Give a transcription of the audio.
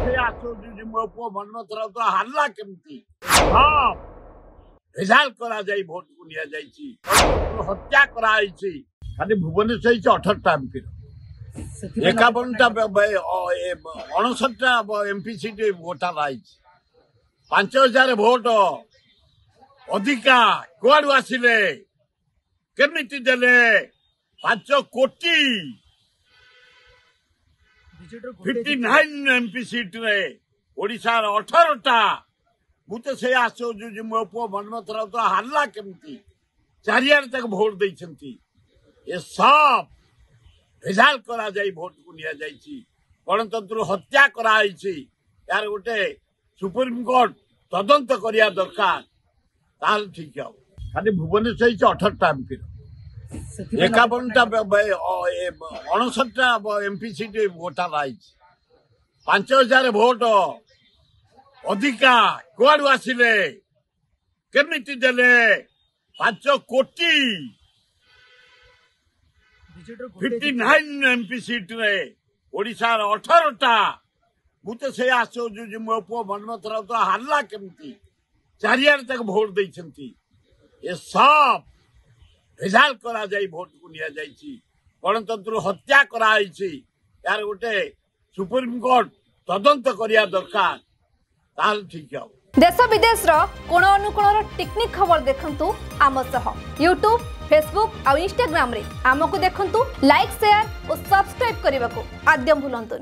से आश्चर्य मो पुओ मनमथ राउत हारला केमती हाँ भेजाल करा जाई भोट को निया जाईची हत्या करा आईची खाली भुवनेश्वर 18टा एमपी 51टा 59टा एमपी सीट वोटर आईची 5000 भोट अधिका कुआडू आसिले केमिति देले 5 कोटी 59 एमपी सीट रे ओडिशार 18टा मुझे से आश्चर्य मो पुओ मनमथ राउत हारला केमती चारियार तक भोट देइछंती ये सब भेजाल करा जाई भोट को निया जाईची गणतंत्र हत्या करा आईची यार गोटे सुप्रीम कोर्ट तदंत करिया दरकार ताल ठीक हो खाली भुवनेश्वर 18टा एमपी 51टा 59टा एमपी सीट वोटर आईची 5000 भोट अधिका कुआडू आसिले केमिति देले 5 कोटी 59 एमपी सीट रे ओडिशार 18टा मुझे से आश्चर्य मो पुओ मनमथ राउत हारला केमती चारियार तक भोट देइछंती ये सब भेजाल करा जाई भोट को निया जाईची गणतंत्र हत्या करा आईची यार गोटे सुप्रीम कोर्ट तदंत करिया दरकार ताल ठीक हो देश विदेश कोण अनुकोण टेक्निक खबर देखंतु आम सह यूट्यूब फेसबुक और इंस्टाग्राम रे आमको देखंतु लाइक शेयर और सब्सक्राइब करने को आद्यम भूलंतुनि।